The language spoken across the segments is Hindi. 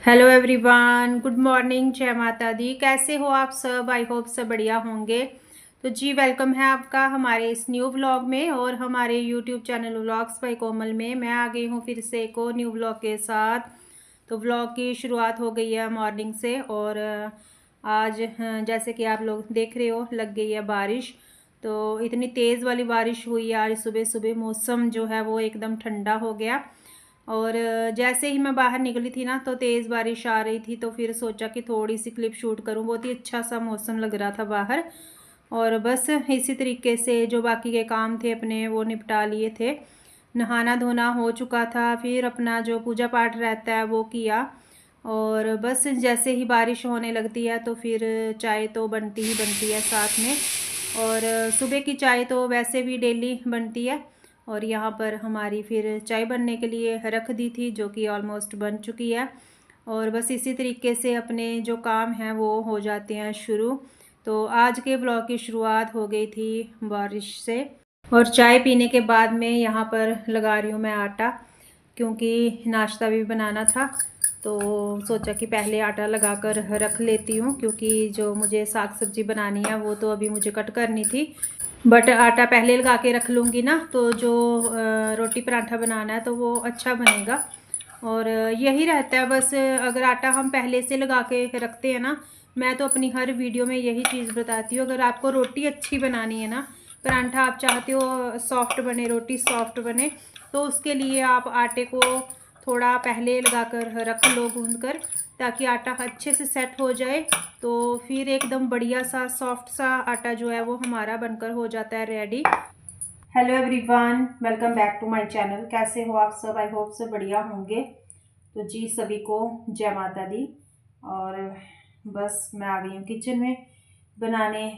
हेलो एवरीवन, गुड मॉर्निंग, जय माता दी। कैसे हो आप सब? आई होप सब बढ़िया होंगे। तो जी, वेलकम है आपका हमारे इस न्यू व्लॉग में और हमारे यूट्यूब चैनल व्लॉग्स बाय कोमल में। मैं आ गई हूँ फिर से एक और न्यू व्लॉग के साथ। तो व्लॉग की शुरुआत हो गई है मॉर्निंग से और आज जैसे कि आप लोग देख रहे हो लग गई है बारिश। तो इतनी तेज़ वाली बारिश हुई आज सुबह सुबह। मौसम जो है वो एकदम ठंडा हो गया और जैसे ही मैं बाहर निकली थी ना तो तेज़ बारिश आ रही थी। तो फिर सोचा कि थोड़ी सी क्लिप शूट करूं। बहुत ही अच्छा सा मौसम लग रहा था बाहर और बस इसी तरीके से जो बाकी के काम थे अपने वो निपटा लिए थे। नहाना धोना हो चुका था, फिर अपना जो पूजा पाठ रहता है वो किया और बस जैसे ही बारिश होने लगती है तो फिर चाय तो बनती ही बनती है साथ में। और सुबह की चाय तो वैसे भी डेली बनती है और यहाँ पर हमारी फिर चाय बनने के लिए रख दी थी जो कि ऑलमोस्ट बन चुकी है। और बस इसी तरीके से अपने जो काम हैं वो हो जाते हैं शुरू। तो आज के ब्लॉग की शुरुआत हो गई थी बारिश से और चाय पीने के बाद में यहाँ पर लगा रही हूँ मैं आटा, क्योंकि नाश्ता भी बनाना था। तो सोचा कि पहले आटा लगा कर रख लेती हूँ, क्योंकि जो मुझे साग सब्जी बनानी है वो तो अभी मुझे कट करनी थी। बट आटा पहले लगा के रख लूँगी ना तो जो रोटी पराठा बनाना है तो वो अच्छा बनेगा। और यही रहता है बस, अगर आटा हम पहले से लगा के रखते हैं ना। मैं तो अपनी हर वीडियो में यही चीज़ बताती हूँ, अगर आपको रोटी अच्छी बनानी है ना, पराठा आप चाहते हो सॉफ्ट बने, रोटी सॉफ्ट बने, तो उसके लिए आप आटे को थोड़ा पहले लगा कर रख लो गूंद कर, ताकि आटा अच्छे से सेट हो जाए। तो फिर एकदम बढ़िया सा सॉफ्ट सा आटा जो है वो हमारा बनकर हो जाता है ready. Hello everyone, welcome back to my channel. कैसे हो आप सब? आई होप सब बढ़िया होंगे। तो जी, सभी को जय माता दी। और बस मैं आ गई हूँ किचन में बनाने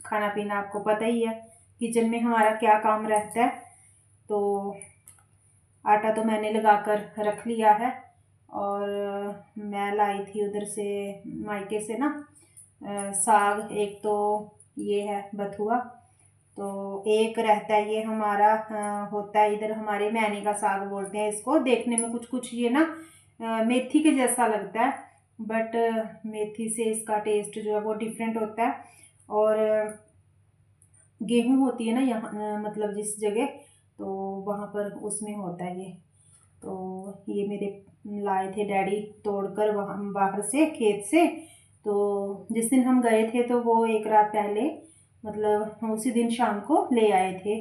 खाना पीना। आपको पता ही है किचन में हमारा क्या काम रहता है। तो आटा तो मैंने लगाकर रख लिया है और मैं लाई थी उधर से मायके से ना साग। एक तो ये है बथुआ, तो एक रहता है ये हमारा होता है इधर हमारे मैने का साग बोलते हैं इसको। देखने में कुछ कुछ ये ना मेथी के जैसा लगता है, बट मेथी से इसका टेस्ट जो है वो डिफरेंट होता है। और गेहूं होती है ना यहाँ मतलब जिस जगह, तो वहाँ पर उसमें होता है ये। तो ये मेरे लाए थे डैडी तोड़कर वहाँ बाहर से खेत से। तो जिस दिन हम गए थे तो वो एक रात पहले मतलब उसी दिन शाम को ले आए थे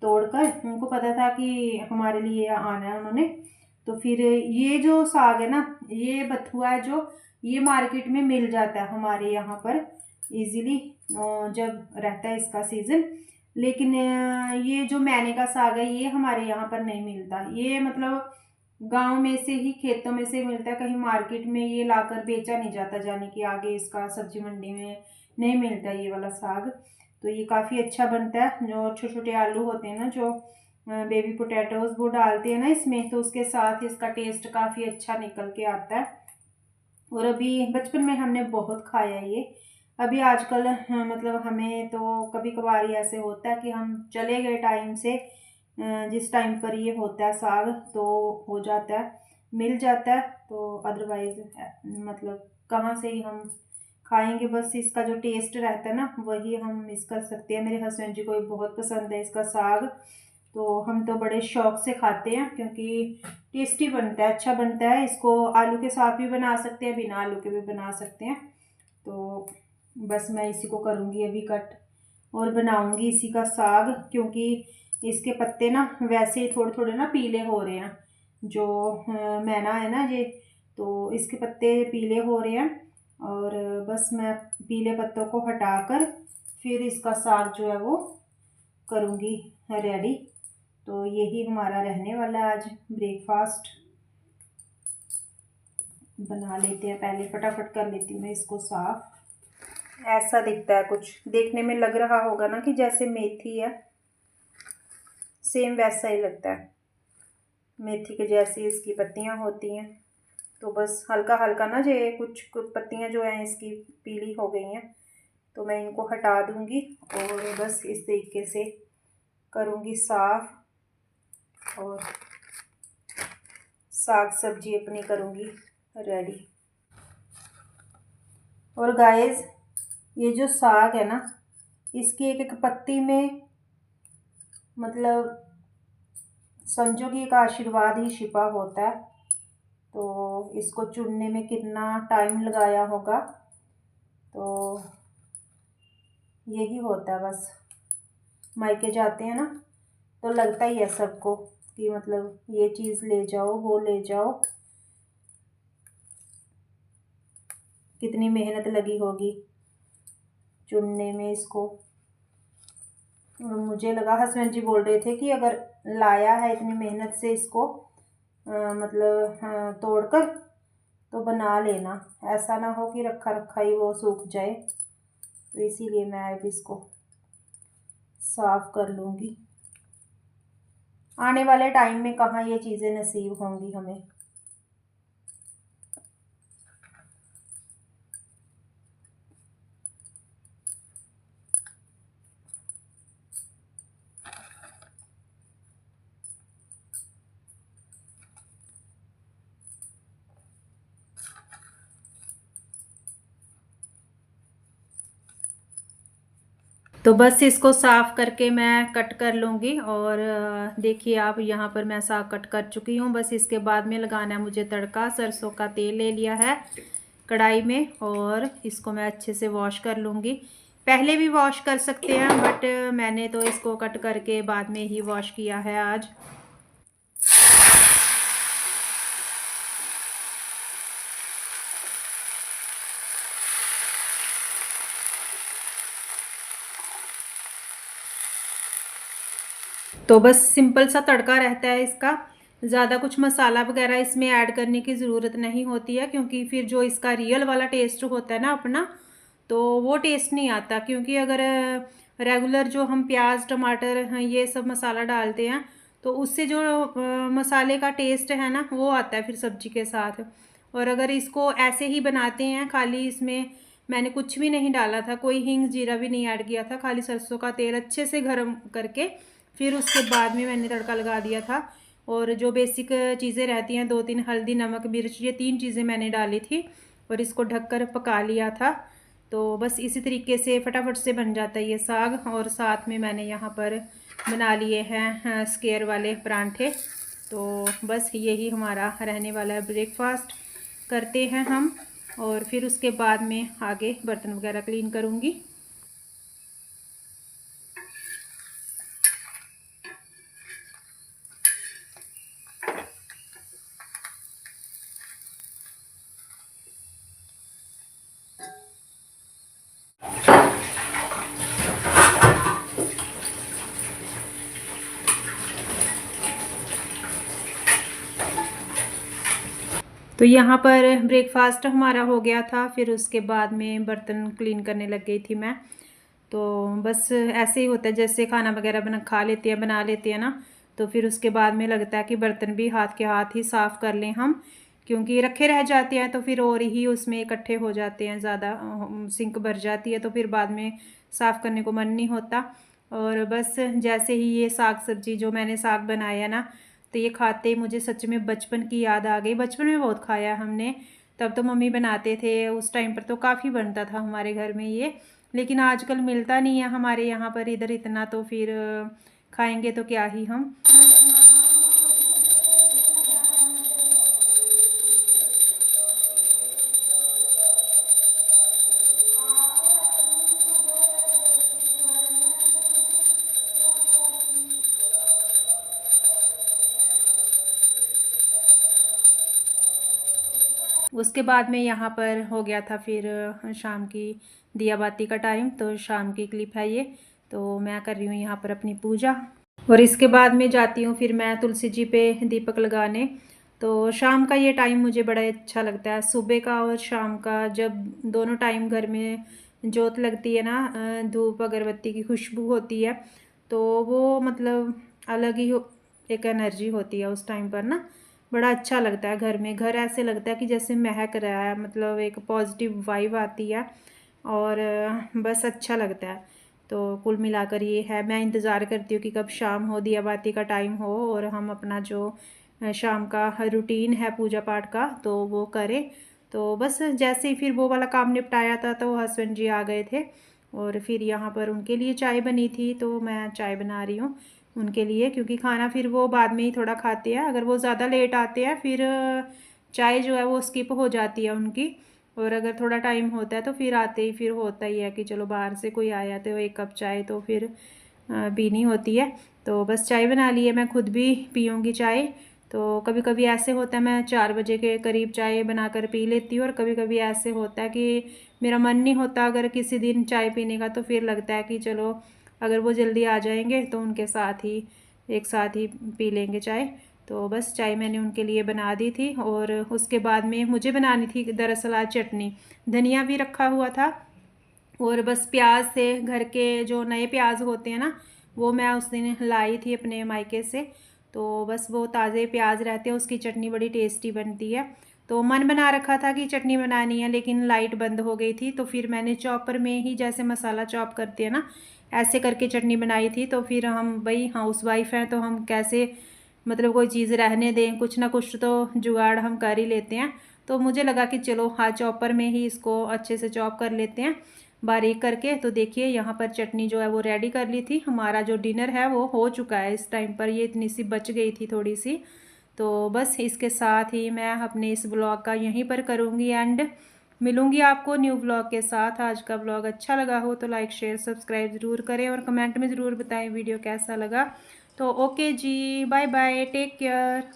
तोड़कर। उनको पता था कि हमारे लिए आना है उन्होंने। तो फिर ये जो साग है ना, ये बथुआ है जो, ये मार्केट में मिल जाता है हमारे यहाँ पर इजीली जब रहता है इसका सीज़न। लेकिन ये जो मैने का साग है ये हमारे यहाँ पर नहीं मिलता। ये मतलब गांव में से ही, खेतों में से मिलता है। कहीं मार्केट में ये लाकर बेचा नहीं जाता, जाने कि आगे इसका सब्जी मंडी में नहीं मिलता ये वाला साग। तो ये काफ़ी अच्छा बनता है। जो छोटे छोटे आलू होते हैं ना, जो बेबी पोटैटोज, वो डालते हैं ना इसमें, तो उसके साथ इसका टेस्ट काफ़ी अच्छा निकल के आता है। और अभी बचपन में हमने बहुत खाया ये। अभी आजकल मतलब हमें तो कभी कभार ही ऐसे होता है कि हम चले गए टाइम से, जिस टाइम पर ये होता है साग तो हो जाता है, मिल जाता है। तो अदरवाइज मतलब कहाँ से ही हम खाएंगे। बस इसका जो टेस्ट रहता है ना वही हम मिस कर सकते हैं। मेरे हस्बैंड जी को बहुत पसंद है इसका साग, तो हम तो बड़े शौक से खाते हैं, क्योंकि टेस्टी बनता है, अच्छा बनता है। इसको आलू के साथ भी बना सकते हैं, बिना आलू के भी बना सकते हैं। तो बस मैं इसी को करूँगी अभी कट और बनाऊँगी इसी का साग, क्योंकि इसके पत्ते ना वैसे ही थोड़े थोड़े ना पीले हो रहे हैं। जो मैना है ना ये, तो इसके पत्ते पीले हो रहे हैं। और बस मैं पीले पत्तों को हटाकर फिर इसका साग जो है वो करूँगी रेडी। तो यही हमारा रहने वाला है आज ब्रेकफास्ट। बना लेते हैं, पहले फटाफट कर लेती हूँ मैं इसको साफ। ऐसा दिखता है, कुछ देखने में लग रहा होगा ना कि जैसे मेथी है, सेम वैसा ही लगता है। मेथी के जैसी इसकी पत्तियाँ होती हैं। तो बस हल्का हल्का ना जो कुछ कुछ पत्तियाँ जो हैं इसकी पीली हो गई हैं, तो मैं इनको हटा दूँगी और बस इस तरीके से करूँगी साफ और साग सब्जी अपनी करूँगी रेडी। और गाइस, ये जो साग है ना, इसकी एक एक पत्ती में मतलब समझो कि एक आशीर्वाद ही छिपा होता है। तो इसको चुनने में कितना टाइम लगाया होगा, तो यही होता है बस। मायके जाते हैं ना तो लगता ही है सबको कि मतलब ये चीज़ ले जाओ, वो ले जाओ, कितनी मेहनत लगी होगी चुनने में इसको। मुझे लगा हस्बैंड जी बोल रहे थे कि अगर लाया है इतनी मेहनत से इसको मतलब तोड़कर, तो बना लेना, ऐसा ना हो कि रखा रखा ही वो सूख जाए। तो इसीलिए मैं अब इसको साफ कर लूँगी। आने वाले टाइम में कहाँ ये चीज़ें नसीब होंगी हमें। तो बस इसको साफ़ करके मैं कट कर लूँगी। और देखिए आप, यहाँ पर मैं साग कट कर चुकी हूँ। बस इसके बाद में लगाना है मुझे तड़का। सरसों का तेल ले लिया है कढ़ाई में, और इसको मैं अच्छे से वॉश कर लूँगी। पहले भी वॉश कर सकते हैं, बट मैंने तो इसको कट करके बाद में ही वॉश किया है आज। तो बस सिंपल सा तड़का रहता है इसका, ज़्यादा कुछ मसाला वगैरह इसमें ऐड करने की ज़रूरत नहीं होती है, क्योंकि फिर जो इसका रियल वाला टेस्ट होता है ना अपना, तो वो टेस्ट नहीं आता। क्योंकि अगर रेगुलर जो हम प्याज टमाटर ये सब मसाला डालते हैं, तो उससे जो मसाले का टेस्ट है ना, वो आता है फिर सब्जी के साथ। और अगर इसको ऐसे ही बनाते हैं खाली, इसमें मैंने कुछ भी नहीं डाला था, कोई हींग जीरा भी नहीं ऐड किया था, खाली सरसों का तेल अच्छे से गर्म करके फिर उसके बाद में मैंने तड़का लगा दिया था। और जो बेसिक चीज़ें रहती हैं, 2-3 हल्दी नमक मिर्च, ये 3 चीज़ें मैंने डाली थी, और इसको ढककर पका लिया था। तो बस इसी तरीके से फटाफट से बन जाता है ये साग। और साथ में मैंने यहाँ पर बना लिए हैं स्क्वायर वाले परांठे। तो बस यही हमारा रहने वाला है ब्रेकफास्ट, करते हैं हम, और फिर उसके बाद में आगे बर्तन वगैरह क्लीन करूँगी। तो यहाँ पर ब्रेकफास्ट हमारा हो गया था, फिर उसके बाद में बर्तन क्लीन करने लग गई थी मैं। तो बस ऐसे ही होता है, जैसे खाना वगैरह बना लेते हैं ना, तो फिर उसके बाद में लगता है कि बर्तन भी हाथ के हाथ ही साफ़ कर लें हम, क्योंकि रखे रह जाते हैं तो फिर और ही उसमें इकट्ठे हो जाते हैं, ज़्यादा सिंक भर जाती है, तो फिर बाद में साफ़ करने को मन नहीं होता। और बस जैसे ही ये साग सब्जी जो मैंने साग बनाया ना, तो ये खाते ही मुझे सच में बचपन की याद आ गई। बचपन में बहुत खाया हमने, तब तो मम्मी बनाते थे, उस टाइम पर तो काफ़ी बनता था हमारे घर में ये। लेकिन आजकल मिलता नहीं है हमारे यहाँ पर इधर इतना, तो फिर खाएंगे तो क्या ही हम। उसके बाद में यहाँ पर हो गया था फिर शाम की दिया बाती का टाइम। तो शाम की क्लिप है ये। तो मैं कर रही हूँ यहाँ पर अपनी पूजा, और इसके बाद में जाती हूँ फिर मैं तुलसी जी पे दीपक लगाने। तो शाम का ये टाइम मुझे बड़ा अच्छा लगता है, सुबह का और शाम का, जब दोनों टाइम घर में जोत लगती है ना, धूप अगरबत्ती की खुशबू होती है, तो वो मतलब अलग ही एक एनर्जी होती है उस टाइम पर ना। बड़ा अच्छा लगता है घर में, घर ऐसे लगता है कि जैसे महक रहा है, मतलब एक पॉजिटिव वाइब आती है, और बस अच्छा लगता है। तो कुल मिलाकर ये है, मैं इंतज़ार करती हूँ कि कब शाम हो, दिया बाती का टाइम हो, और हम अपना जो शाम का रूटीन है पूजा पाठ का, तो वो करें। तो बस जैसे ही फिर वो वाला काम निपटाया था तो हस्बैंड जी आ गए थे, और फिर यहाँ पर उनके लिए चाय बनी थी, तो मैं चाय बना रही हूँ उनके लिए, क्योंकि खाना फिर वो बाद में ही थोड़ा खाते हैं। अगर वो ज़्यादा लेट आते हैं फिर चाय जो है वो स्किप हो जाती है उनकी, और अगर थोड़ा टाइम होता है तो फिर आते ही फिर होता ही है कि चलो बाहर से कोई आया तो एक कप चाय तो फिर पीनी होती है। तो बस चाय बना ली है, मैं खुद भी पीऊँगी चाय। तो कभी कभी ऐसे होता है मैं 4 बजे के करीब चाय बनाकर पी लेती हूँ, और कभी कभी ऐसे होता है कि मेरा मन नहीं होता अगर किसी दिन चाय पीने का, तो फिर लगता है कि चलो अगर वो जल्दी आ जाएंगे तो उनके साथ ही एक साथ ही पी लेंगे चाय। तो बस चाय मैंने उनके लिए बना दी थी, और उसके बाद में मुझे बनानी थी दरअसल आज चटनी। धनिया भी रखा हुआ था, और बस प्याज से घर के जो नए प्याज होते हैं ना, वो मैं उस दिन लाई थी अपने मायके से। तो बस वो ताज़े प्याज रहते हैं, उसकी चटनी बड़ी टेस्टी बनती है। तो मन बना रखा था कि चटनी बनानी है, लेकिन लाइट बंद हो गई थी, तो फिर मैंने चॉपर में ही जैसे मसाला चॉप करते हैं ना, ऐसे करके चटनी बनाई थी। तो फिर हम भाई हाउस वाइफ हैं तो हम कैसे मतलब कोई चीज़ रहने दें, कुछ ना कुछ तो जुगाड़ हम कर ही लेते हैं। तो मुझे लगा कि चलो हाँ चॉपर में ही इसको अच्छे से चॉप कर लेते हैं बारीक करके। तो देखिए यहाँ पर चटनी जो है वो रेडी कर ली थी। हमारा जो डिनर है वो हो चुका है इस टाइम पर, ये इतनी सी बच गई थी थोड़ी सी। तो बस इसके साथ ही मैं अपने इस ब्लॉग का यहीं पर करूँगी एंड। मिलूँगी आपको न्यू ब्लॉग के साथ। आज का ब्लॉग अच्छा लगा हो तो लाइक शेयर सब्सक्राइब ज़रूर करें, और कमेंट में ज़रूर बताएं वीडियो कैसा लगा। तो ओके जी, बाय बाय, टेक केयर।